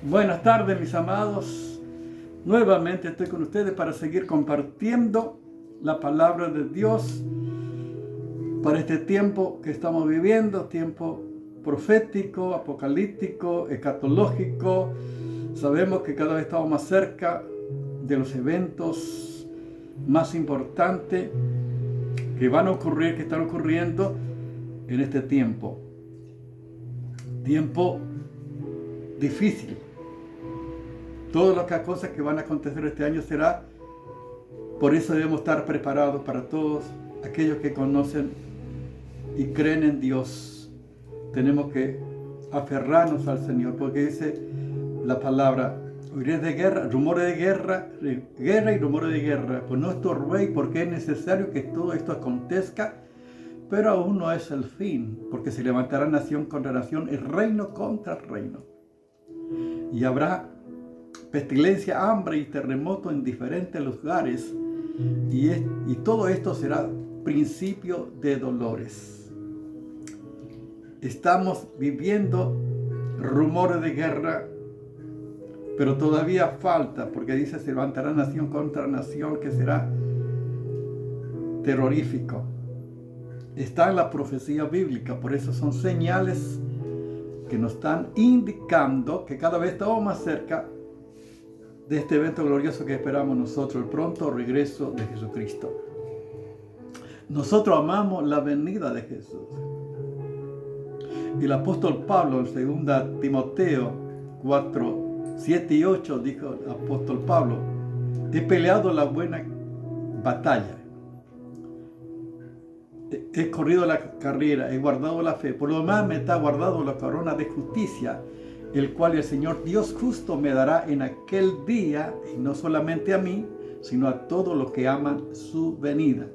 Buenas tardes, mis amados. Nuevamente estoy con ustedes para seguir compartiendo la palabra de Dios para este tiempo que estamos viviendo, tiempo profético, apocalíptico, escatológico. Sabemos que cada vez estamos más cerca de los eventos más importantes que van a ocurrir, que están ocurriendo en este tiempo. Tiempo difícil. Todas las cosas que van a acontecer este año será, por eso debemos estar preparados para todos aquellos que conocen y creen en Dios. Tenemos que aferrarnos al Señor, porque dice la palabra, oiréis de guerra, rumores de guerra y rumores de guerra, pues no estorbéis, porque es necesario que todo esto acontezca, pero aún no es el fin, porque se levantará nación contra nación y reino contra reino. Y habrá pestilencia, hambre y terremoto en diferentes lugares, y todo esto será principio de dolores. Estamos viviendo rumores de guerra, pero todavía falta, porque dice se levantará nación contra nación, que será terrorífico. Está en la profecía bíblica, por eso son señales que nos están indicando que cada vez estamos más cerca de este evento glorioso que esperamos nosotros, el pronto regreso de Jesucristo. Nosotros amamos la venida de Jesús. Y el apóstol Pablo en 2 Timoteo 4, 7 y 8 dijo el apóstol Pablo: he peleado la buena batalla, he corrido la carrera, he guardado la fe, por lo demás me está guardado la corona de justicia, el cual el Señor Dios justo me dará en aquel día, y no solamente a mí, sino a todos los que aman su venida.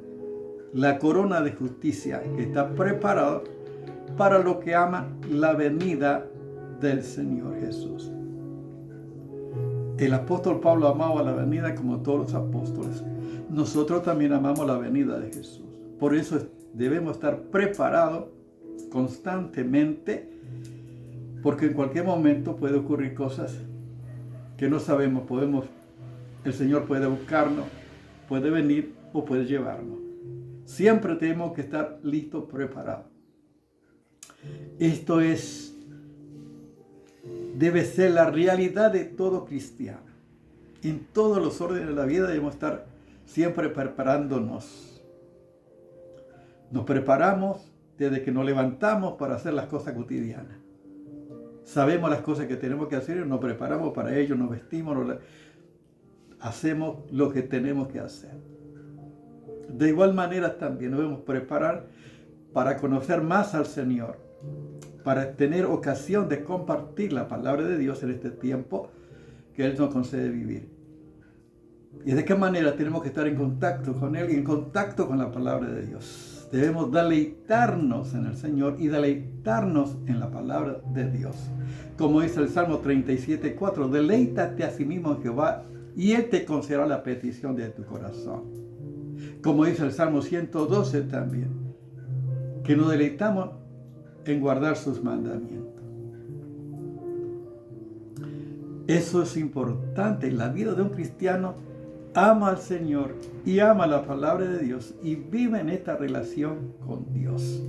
La corona de justicia que está preparada para los que aman la venida del Señor Jesús. El apóstol Pablo amaba la venida como todos los apóstoles. Nosotros también amamos la venida de Jesús. Por eso debemos estar preparados constantemente, porque en cualquier momento puede ocurrir cosas que no sabemos. El Señor puede buscarnos, puede venir o puede llevarnos. Siempre tenemos que estar listos, preparados. Esto debe ser la realidad de todo cristiano. En todos los órdenes de la vida debemos estar siempre preparándonos. Nos preparamos desde que nos levantamos para hacer las cosas cotidianas. Sabemos las cosas que tenemos que hacer y nos preparamos para ello, nos vestimos, hacemos lo que tenemos que hacer. De igual manera también nos debemos preparar para conocer más al Señor, para tener ocasión de compartir la palabra de Dios en este tiempo que Él nos concede vivir. ¿Y de qué manera tenemos que estar en contacto con Él y en contacto con la palabra de Dios? Debemos deleitarnos en el Señor y deleitarnos en la palabra de Dios. Como dice el Salmo 37:4, deleítate a sí mismo en Jehová y Él te concederá la petición de tu corazón. Como dice el Salmo 112 también, que nos deleitamos en guardar sus mandamientos. Eso es importante. La vida de un cristiano ama al Señor y ama la palabra de Dios y vive en esta relación con Dios.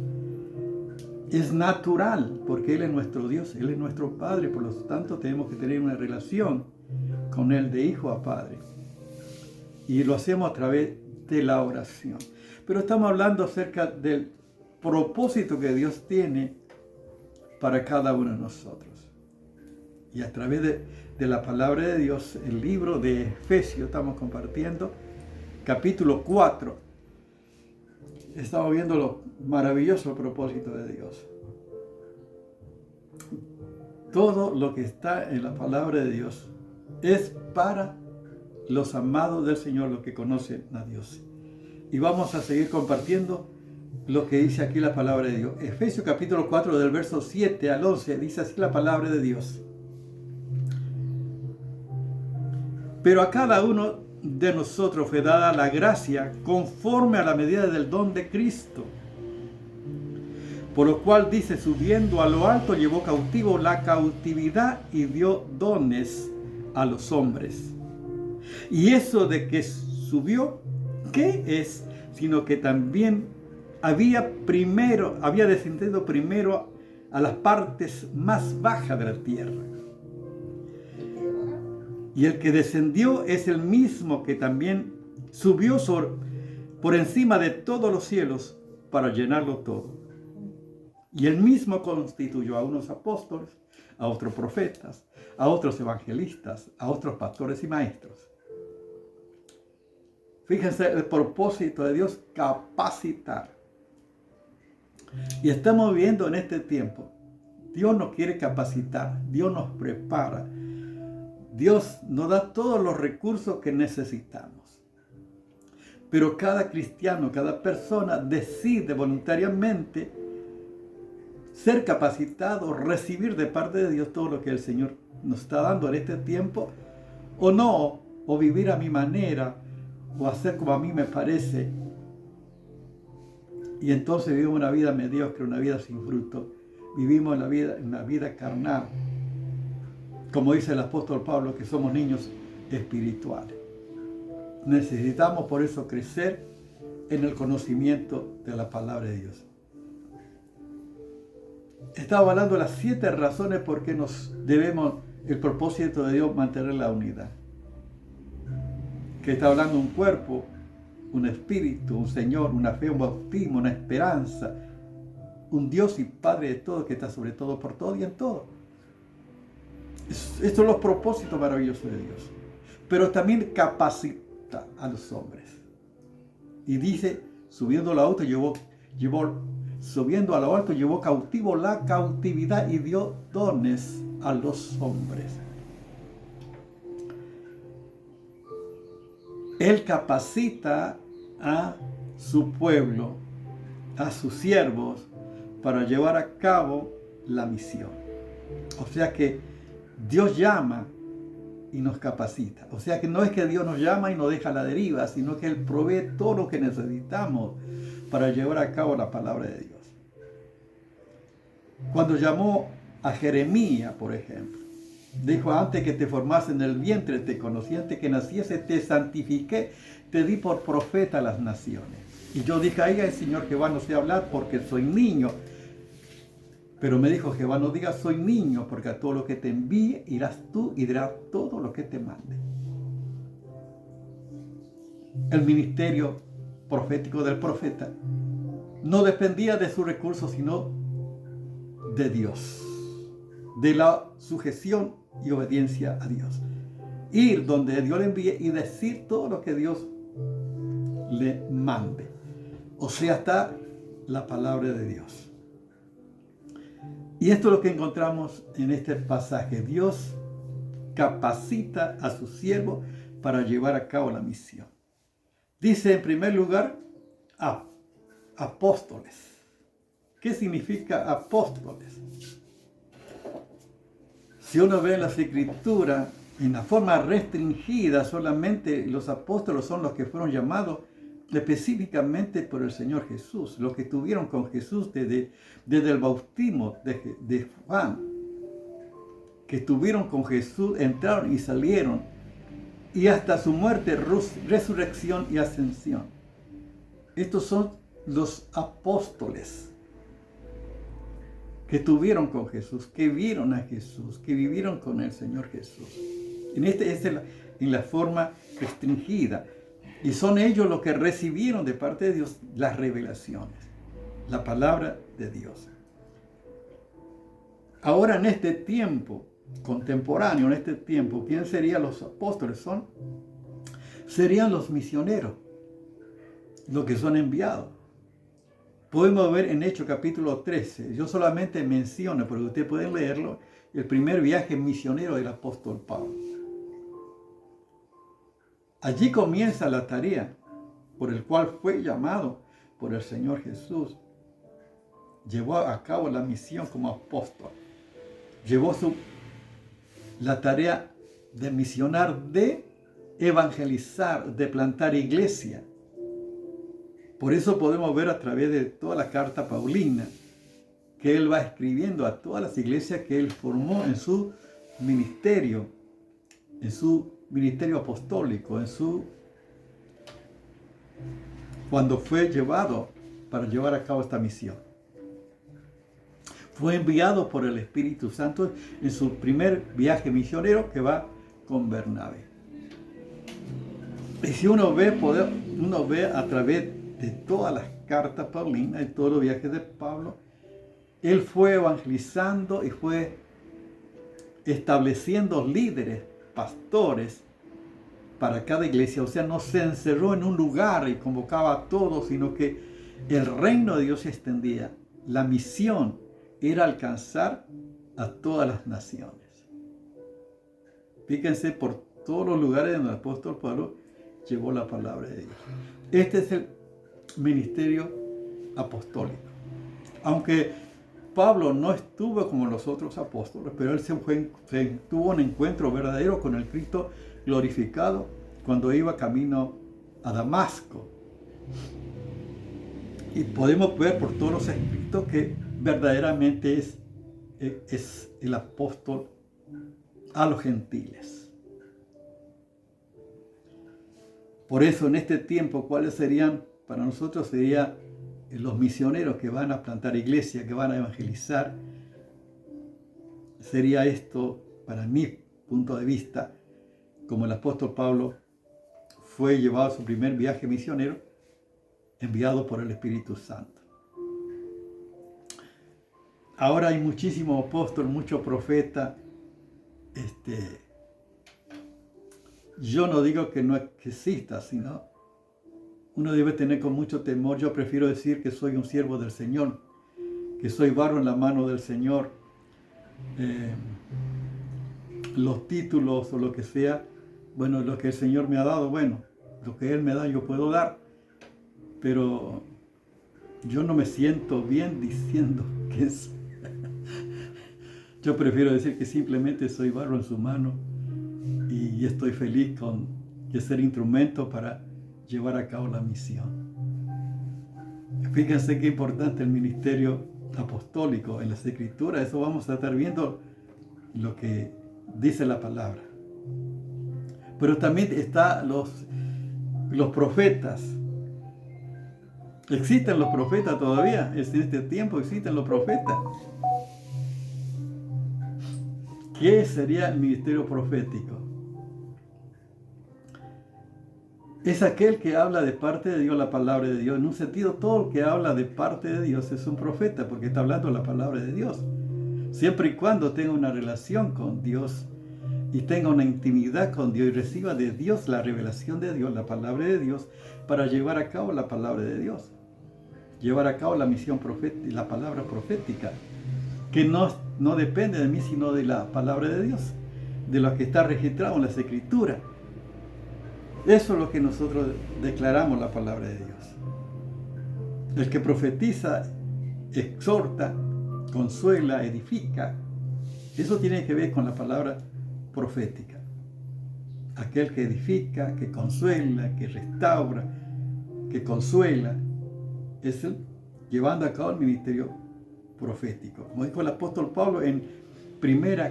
Es natural, porque Él es nuestro Dios, Él es nuestro Padre, por lo tanto tenemos que tener una relación con Él de hijo a padre. Y lo hacemos a través de la oración. Pero estamos hablando acerca del propósito que Dios tiene para cada uno de nosotros. Y a través de la palabra de Dios, el libro de Efesios, estamos compartiendo, capítulo 4. Estamos viendo los maravillosos propósitos de Dios. Todo lo que está en la palabra de Dios es para los amados del Señor, los que conocen a Dios. Y vamos a seguir compartiendo lo que dice aquí la palabra de Dios. Efesios capítulo 4, del verso 7 al 11, dice así la palabra de Dios. Pero a cada uno de nosotros fue dada la gracia conforme a la medida del don de Cristo. Por lo cual dice, subiendo a lo alto, llevó cautivo la cautividad y dio dones a los hombres. Y eso de que subió, ¿qué es? Sino que también había descendido primero a las partes más bajas de la tierra. Y el que descendió es el mismo que también subió por encima de todos los cielos para llenarlo todo. Y él mismo constituyó a unos apóstoles, a otros profetas, a otros evangelistas, a otros pastores y maestros. Fíjense el propósito de Dios: capacitar. Y estamos viendo en este tiempo, Dios nos quiere capacitar, Dios nos prepara, Dios nos da todos los recursos que necesitamos. Pero cada cristiano, cada persona decide voluntariamente ser capacitado, recibir de parte de Dios todo lo que el Señor nos está dando en este tiempo, o no, o vivir a mi manera, o hacer como a mí me parece. Y entonces vivimos una vida mediocre, una vida sin fruto. Vivimos una vida carnal. Como dice el apóstol Pablo, que somos niños espirituales. Necesitamos por eso crecer en el conocimiento de la palabra de Dios. Estaba hablando de las 7 razones por qué nos debemos, el propósito de Dios, mantener la unidad. Que está hablando un cuerpo, un espíritu, un Señor, una fe, un bautismo, una esperanza, un Dios y Padre de todo, que está sobre todo, por todo y en todo. Estos son los propósitos maravillosos de Dios. Pero también capacita a los hombres. Y dice, subiendo a lo alto, llevó cautivo la cautividad y dio dones a los hombres. Él capacita a su pueblo, a sus siervos, para llevar a cabo la misión. O sea que Dios llama y nos capacita. O sea que no es que Dios nos llama y nos deja a la deriva, sino que Él provee todo lo que necesitamos para llevar a cabo la palabra de Dios. Cuando llamó a Jeremías, por ejemplo, dijo: antes que te formase en el vientre te conocí, antes que naciese te santifiqué, te di por profeta a las naciones. Y yo dije: ay, Señor Jehová, no sé hablar porque soy niño. Pero me dijo Jehová: no digas soy niño, porque a todo lo que te envíe irás tú y dirás todo lo que te mande. El ministerio profético del profeta no dependía de sus recursos, sino de Dios, de la sujeción y obediencia a Dios. Ir donde Dios le envíe y decir todo lo que Dios le mande. O sea, está la palabra de Dios. Y esto es lo que encontramos en este pasaje. Dios capacita a su siervo para llevar a cabo la misión. Dice en primer lugar, apóstoles. ¿Qué significa apóstoles? Si uno ve en las Escrituras, en la forma restringida, solamente los apóstoles son los que fueron llamados específicamente por el Señor Jesús, los que estuvieron con Jesús desde el bautismo de Juan, que estuvieron con Jesús, entraron y salieron, y hasta su muerte, resurrección y ascensión. Estos son los apóstoles que estuvieron con Jesús, que vieron a Jesús, que vivieron con el Señor Jesús. En la forma restringida. Y son ellos los que recibieron de parte de Dios las revelaciones, la palabra de Dios. Ahora en este tiempo contemporáneo, en este tiempo, ¿quién serían los apóstoles? Serían los misioneros, los que son enviados. Podemos ver en Hechos capítulo 13, yo solamente menciono, porque ustedes pueden leerlo, el primer viaje misionero del apóstol Pablo. Allí comienza la tarea por el cual fue llamado por el Señor Jesús. Llevó a cabo la misión como apóstol. Llevó la tarea de misionar, de evangelizar, de plantar iglesia. Por eso podemos ver a través de toda la carta paulina que él va escribiendo a todas las iglesias que él formó en su ministerio apostólico, cuando fue llevado para llevar a cabo esta misión. Fue enviado por el Espíritu Santo en su primer viaje misionero, que va con Bernabé. Y si uno ve a través de todas las cartas paulinas, de todos los viajes de Pablo, él fue evangelizando y fue estableciendo líderes, pastores para cada iglesia. O sea, no se encerró en un lugar y convocaba a todos, sino que el reino de Dios se extendía. La misión era alcanzar a todas las naciones. Fíjense por todos los lugares donde el apóstol Pablo llevó la palabra de Dios. Este es el ministerio apostólico. Aunque Pablo no estuvo como los otros apóstoles, pero él tuvo un encuentro verdadero con el Cristo glorificado cuando iba camino a Damasco. Y podemos ver por todos los escritos que verdaderamente es el apóstol a los gentiles. Por eso en este tiempo, ¿cuáles serían? Para nosotros serían los misioneros que van a plantar iglesia, que van a evangelizar. Sería esto, para mi punto de vista, como el apóstol Pablo fue llevado a su primer viaje misionero, enviado por el Espíritu Santo. Ahora hay muchísimos apóstoles, muchos profetas. Yo no digo que no exista, sino uno debe tener con mucho temor. Yo prefiero decir que soy un siervo del Señor, que soy barro en la mano del Señor. Los títulos o lo que sea, bueno, lo que el Señor me ha dado, bueno, lo que Él me da yo puedo dar, pero yo no me siento bien diciendo que es. Yo prefiero decir que simplemente soy barro en su mano y estoy feliz de ser instrumento para llevar a cabo la misión. Fíjense qué importante el ministerio apostólico en las Escrituras. Eso vamos a estar viendo lo que dice la palabra. Pero también están los profetas. Existen los profetas todavía. En este tiempo existen los profetas. ¿Qué sería el ministerio profético? Es aquel que habla de parte de Dios la palabra de Dios. En un sentido, todo el que habla de parte de Dios es un profeta, porque está hablando la palabra de Dios. Siempre y cuando tenga una relación con Dios y tenga una intimidad con Dios y reciba de Dios la revelación de Dios, la palabra de Dios, para llevar a cabo la palabra de Dios. Llevar a cabo la misión profética, la palabra profética, que no depende de mí, sino de la palabra de Dios, de lo que está registrado en las Escrituras. Eso es lo que nosotros declaramos la palabra de Dios. El que profetiza, exhorta, consuela, edifica. Eso tiene que ver con la palabra profética. Aquel que edifica, que consuela, que restaura, que consuela, es el llevando a cabo el ministerio profético. Como dijo el apóstol Pablo en 1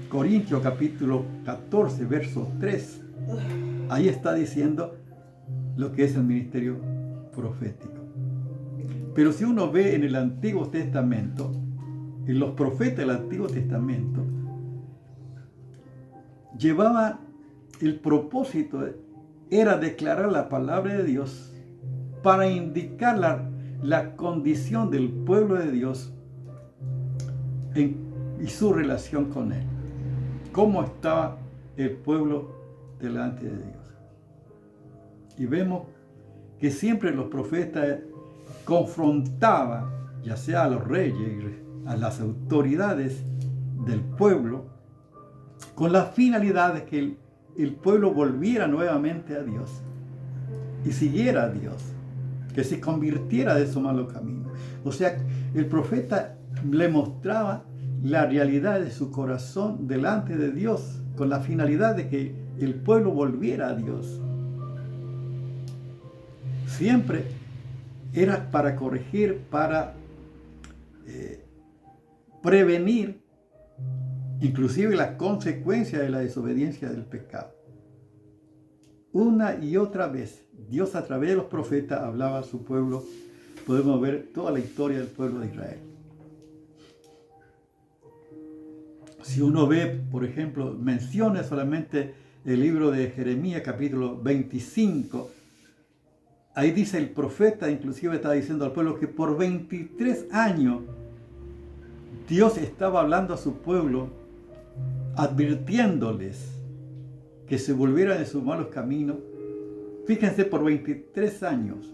Corintios capítulo 14, verso 3. Ahí está diciendo lo que es el ministerio profético. Pero si uno ve en el Antiguo Testamento, en los profetas del Antiguo Testamento, llevaban el propósito, era declarar la palabra de Dios para indicar la condición del pueblo de Dios y su relación con Él. Cómo estaba el pueblo delante de Dios. Y vemos que siempre los profetas confrontaban, ya sea a los reyes, a las autoridades del pueblo, con la finalidad de que el pueblo volviera nuevamente a Dios y siguiera a Dios, que se convirtiera de su malo camino. O sea, el profeta le mostraba la realidad de su corazón delante de Dios, con la finalidad de que el pueblo volviera a Dios. Siempre era para corregir, para prevenir inclusive las consecuencias de la desobediencia del pecado. Una y otra vez, Dios a través de los profetas hablaba a su pueblo. Podemos ver toda la historia del pueblo de Israel. Si uno ve, por ejemplo, menciona solamente el libro de Jeremías, capítulo 25, ahí dice el profeta, inclusive está diciendo al pueblo que por 23 años Dios estaba hablando a su pueblo, advirtiéndoles que se volvieran de sus malos caminos. Fíjense, por 23 años.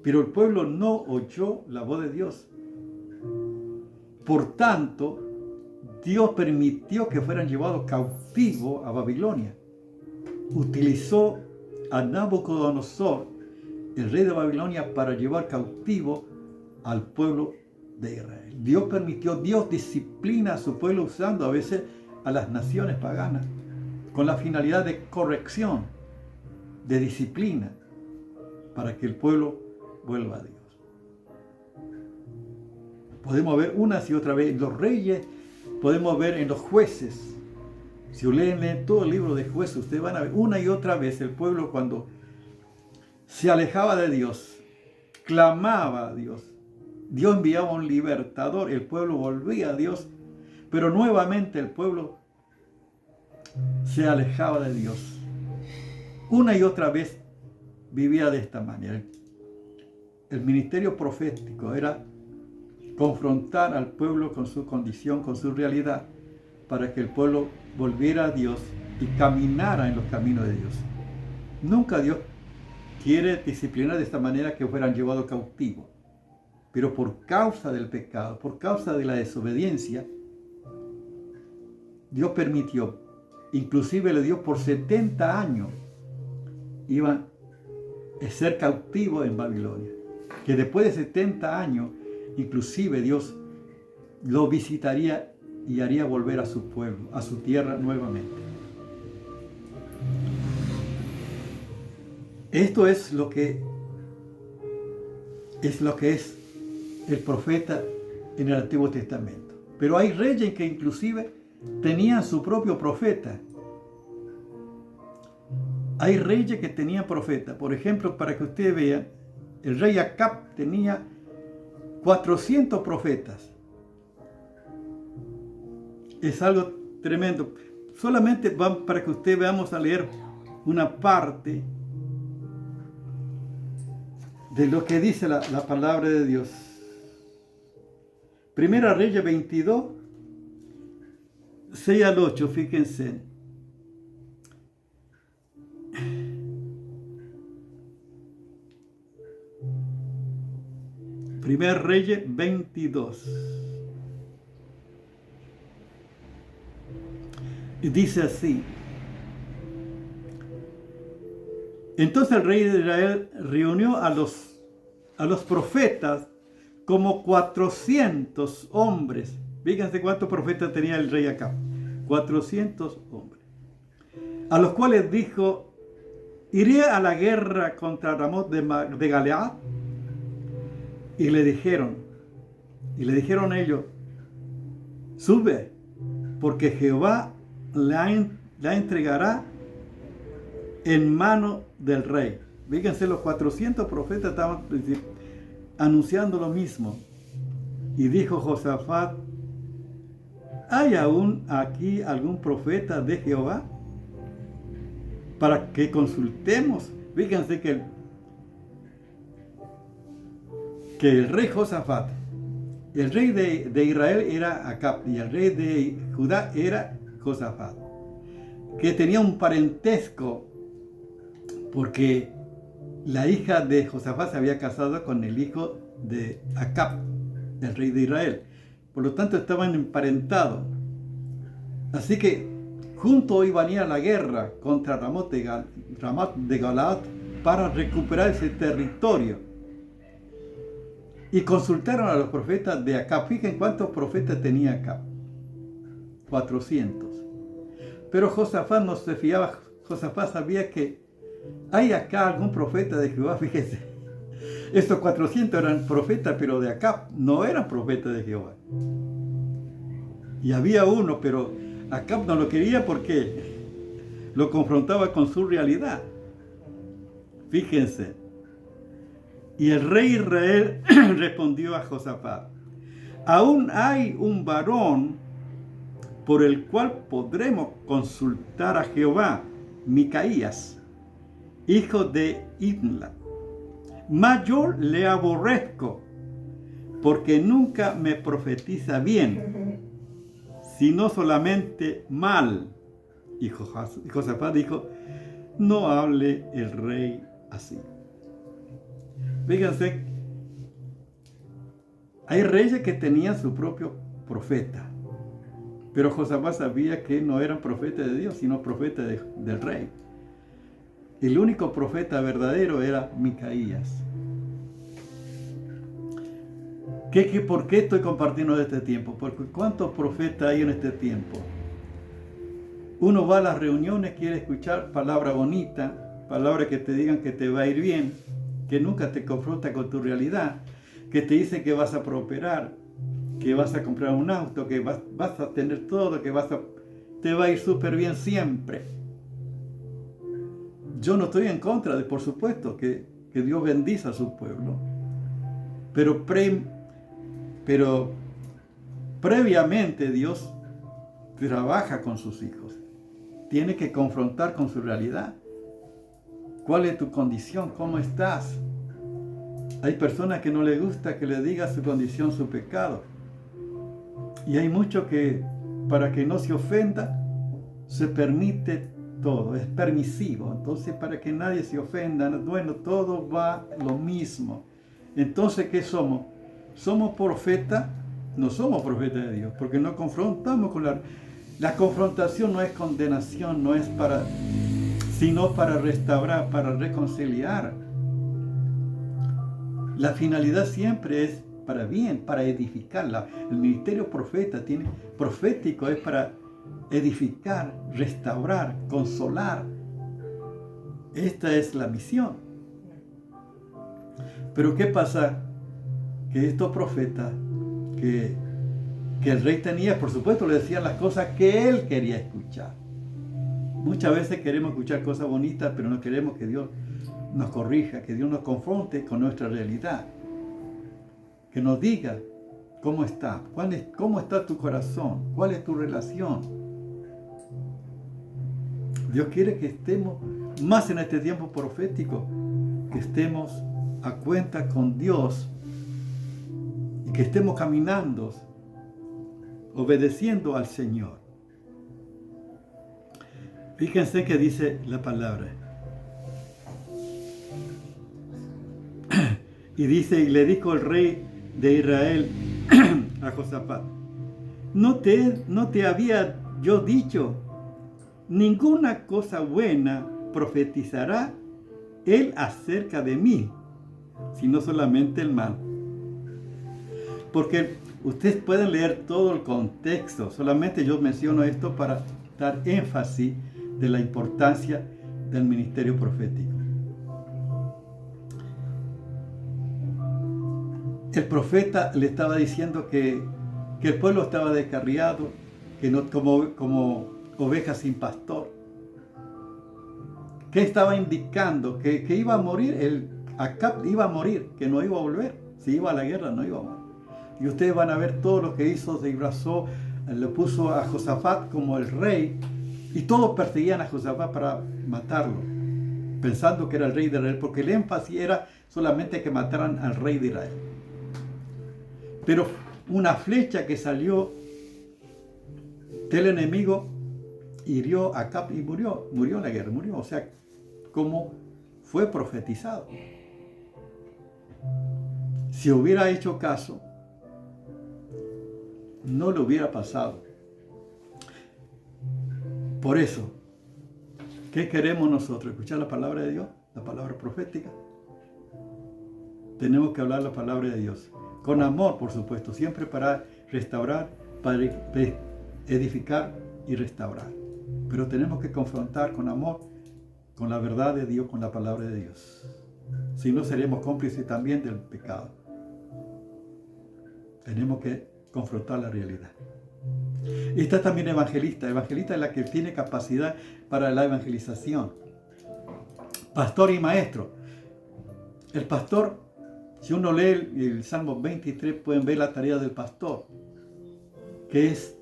Pero el pueblo no oyó la voz de Dios. Por tanto, Dios permitió que fueran llevados cautivos a Babilonia. Utilizó a Nabucodonosor, el rey de Babilonia, para llevar cautivo al pueblo de Israel. Dios permitió, Dios disciplina a su pueblo usando a veces a las naciones paganas con la finalidad de corrección, de disciplina, para que el pueblo vuelva a Dios. Podemos ver unas y otra vez en los reyes, podemos ver en los jueces. Si leen todo el libro de Jueces, ustedes van a ver una y otra vez el pueblo cuando se alejaba de Dios, clamaba a Dios. Dios enviaba un libertador, el pueblo volvía a Dios, pero nuevamente el pueblo se alejaba de Dios. Una y otra vez vivía de esta manera. El ministerio profético era confrontar al pueblo con su condición, con su realidad, para que el pueblo volviera a Dios y caminara en los caminos de Dios. Nunca Dios quiere disciplinar de esta manera que fueran llevados cautivos. Pero por causa del pecado, por causa de la desobediencia, Dios permitió, inclusive le dio por 70 años, iban a ser cautivos en Babilonia. Que después de 70 años, inclusive Dios lo visitaría y haría volver a su pueblo, a su tierra nuevamente. Esto es lo que es el profeta en el Antiguo Testamento. Pero hay reyes que inclusive tenían su propio profeta. Hay reyes que tenían profeta. Por ejemplo, para que ustedes vean, el rey Acab tenía 400 profetas. Es algo tremendo. Solamente para que ustedes veamos a leer una parte de lo que dice la palabra de Dios. Primera Reyes 22, 6 al 8, fíjense. Primera Reyes 22. Y dice así: entonces el rey de Israel reunió a los profetas como 400 hombres. Fíjense cuántos profetas tenía el rey Acab. 400 hombres. A los cuales dijo: iré a la guerra contra Ramot de Galead. Y le dijeron ellos: sube, porque Jehová la entregará en mano del rey. Fíjense, los 400 profetas estaban anunciando lo mismo. Y dijo Josafat: ¿hay aún aquí algún profeta de Jehová? Para que consultemos. Fíjense que el rey Josafat, el rey de Israel era Acab y el rey de Judá era Josafat, que tenía un parentesco porque la hija de Josafat se había casado con el hijo de Acab, el rey de Israel. Por lo tanto, estaban emparentados. Así que juntos iban a ir a la guerra contra Ramot de Galaad para recuperar ese territorio. Y consultaron a los profetas de Acab. Fíjense cuántos profetas tenía Acab. 400. Pero Josafat no se fiaba. Josafat sabía que hay acá algún profeta de Jehová. Fíjense, estos 400 eran profetas, pero de Acab no eran profetas de Jehová. Y había uno, pero Acab no lo quería porque lo confrontaba con su realidad. Fíjense. Y el rey Israel respondió a Josafat: aún hay un varón por el cual podremos consultar a Jehová, Micaías, hijo de Imla. Mas yo le aborrezco, porque nunca me profetiza bien, sino solamente mal. Y Josafat dijo: no hable el rey así. Fíjense, hay reyes que tenían su propio profeta, pero Josafat sabía que no eran profetas de Dios, sino profetas del rey. El único profeta verdadero era Micaías. ¿Por qué estoy compartiendo este tiempo? Porque ¿cuántos profetas hay en este tiempo? Uno va a las reuniones, quiere escuchar palabra bonita, palabras que te digan que te va a ir bien, que nunca te confronta con tu realidad, que te dice que vas a prosperar, que vas a comprar un auto, que vas a tener todo, que te va a ir súper bien siempre. Yo no estoy en contra de, por supuesto, que Dios bendice a su pueblo, pero previamente Dios trabaja con sus hijos. Tiene que confrontar con su realidad. ¿Cuál es tu condición? ¿Cómo estás? Hay personas que no les gusta que le diga su condición, su pecado. Y hay mucho que, para que no se ofenda, se permite todo, es permisivo. Entonces, para que nadie se ofenda, bueno, todo va lo mismo. Entonces, ¿qué somos? ¿Somos profetas? No somos profetas de Dios, porque no confrontamos con la confrontación. No es condenación, no es sino para restaurar, para reconciliar. La finalidad siempre es para bien, para edificar. El ministerio profético es para edificar, restaurar, consolar. Esta es la misión. Pero ¿qué pasa? Que estos profetas que el rey tenía, por supuesto, le decían las cosas que él quería escuchar. Muchas veces queremos escuchar cosas bonitas, pero no queremos que Dios nos corrija, que Dios nos confronte con nuestra realidad. Que nos diga cómo está, cómo está tu corazón, cuál es tu relación. Dios quiere que estemos más en este tiempo profético, que estemos a cuenta con Dios y que estemos caminando, obedeciendo al Señor. Fíjense que dice la palabra. Y dice, y le dijo el rey de Israel a Josafat: ¿No te había yo dicho, ninguna cosa buena profetizará él acerca de mí, sino solamente el mal? Porque ustedes pueden leer todo el contexto, solamente yo menciono esto para dar énfasis de la importancia del ministerio profético. El profeta le estaba diciendo que el pueblo estaba descarriado, que no, como ovejas sin pastor. ¿Qué estaba indicando? Que iba a morir, Acab iba a morir, que no iba a volver. Si iba a la guerra, no iba a morir. Y ustedes van a ver todo lo que hizo, se disfrazó, le puso a Josafat como el rey, y todos perseguían a Josafat para matarlo, pensando que era el rey de Israel, porque el énfasis era solamente que mataran al rey de Israel. Pero una flecha que salió del enemigo hirió a Acab y murió en la guerra, o sea, como fue profetizado. Si hubiera hecho caso, no le hubiera pasado. Por eso, ¿qué queremos nosotros? ¿Escuchar la palabra de Dios? La palabra profética. Tenemos que hablar la palabra de Dios. Con amor, por supuesto, siempre para restaurar, para edificar y restaurar. Pero tenemos que confrontar con amor, con la verdad de Dios, con la palabra de Dios. Si no, seremos cómplices también del pecado. Tenemos que confrontar la realidad. Está también evangelista. Evangelista es la que tiene capacidad para la evangelización. Pastor y maestro. El pastor, si uno lee el Salmo 23, pueden ver la tarea del pastor, que es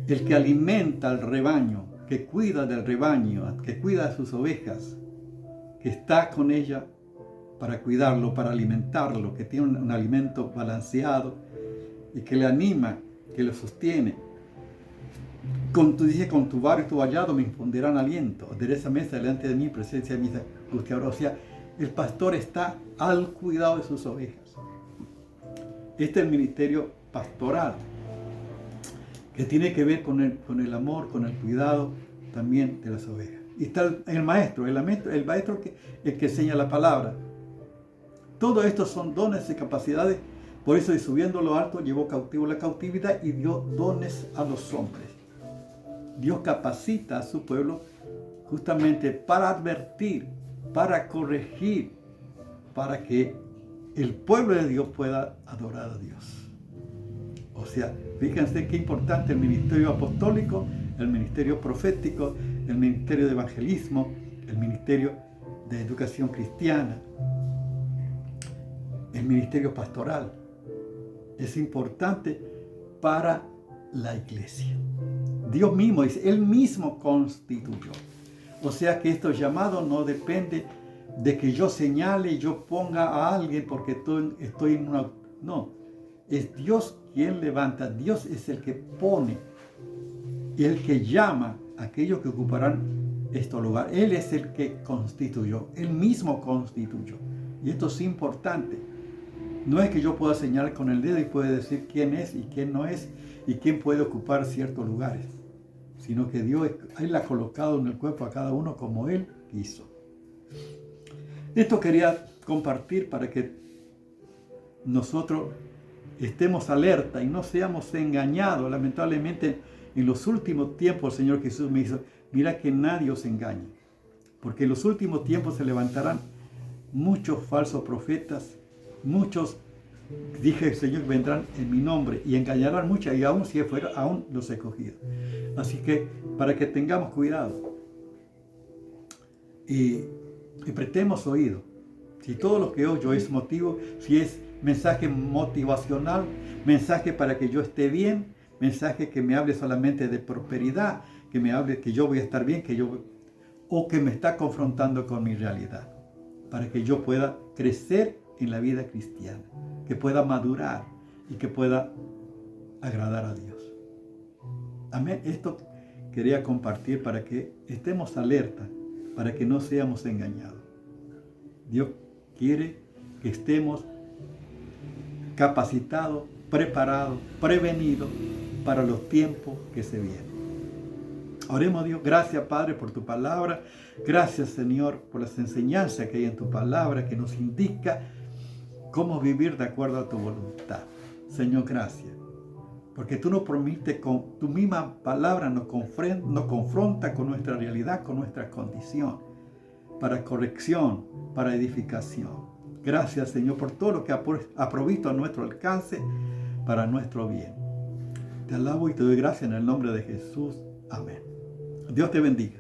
el que alimenta al rebaño, que cuida del rebaño, que cuida de sus ovejas, que está con ella para cuidarlo, para alimentarlo, que tiene un alimento balanceado y que le anima, que lo sostiene. Con tu vara y tu vallado me infundirán aliento. Adereza mesa delante de mí, presencia de mis angustiadores. O sea, el pastor está al cuidado de sus ovejas. Este es el ministerio pastoral, que tiene que ver con el amor, con el cuidado también de las ovejas. Y está el maestro que enseña la palabra. Todo esto son dones y capacidades. Por eso, y subiendo lo alto, llevó cautivo la cautividad y dio dones a los hombres. Dios capacita a su pueblo justamente para advertir, para corregir, para que el pueblo de Dios pueda adorar a Dios. O sea, fíjense qué importante el ministerio apostólico, el ministerio profético, el ministerio de evangelismo, el ministerio de educación cristiana, el ministerio pastoral. Es importante para la iglesia. Dios mismo, Él mismo constituyó. O sea que estos llamados no depende de que yo señale y yo ponga a alguien porque estoy en una... No, es Dios quien levanta, Dios es el que pone y el que llama a aquellos que ocuparán estos lugares. Él es el que constituyó, Él mismo constituyó. Y esto es importante. No es que yo pueda señalar con el dedo y pueda decir quién es y quién no es y quién puede ocupar ciertos lugares, sino que Dios, Él ha colocado en el cuerpo a cada uno como Él quiso. Esto quería compartir para que nosotros estemos alerta y no seamos engañados. Lamentablemente, en los últimos tiempos el Señor Jesús me dijo, mira que nadie os engañe, porque en los últimos tiempos se levantarán muchos falsos profetas, muchos, dije el Señor, vendrán en mi nombre y engañarán muchos, y aún si fuera, aún los escogidos. Así que para que tengamos cuidado y prestemos oído. Si todo lo que oyo es motivo, si es mensaje motivacional, mensaje para que yo esté bien, mensaje que me hable solamente de prosperidad, que me hable que yo voy a estar bien, o que me está confrontando con mi realidad, para que yo pueda crecer en la vida cristiana, que pueda madurar y que pueda agradar a Dios. Amén. Esto quería compartir para que estemos alerta, para que no seamos engañados. Dios quiere que estemos capacitados, preparados, prevenidos para los tiempos que se vienen. Oremos a Dios. Gracias, Padre, por tu palabra. Gracias, Señor, por las enseñanzas que hay en tu palabra que nos indica cómo vivir de acuerdo a tu voluntad. Señor, gracias. Porque tú nos permites, con tu misma palabra nos confronta con nuestra realidad, con nuestra condición, para corrección, para edificación. Gracias, Señor, por todo lo que ha provisto a nuestro alcance para nuestro bien. Te alabo y te doy gracias en el nombre de Jesús. Amén. Dios te bendiga.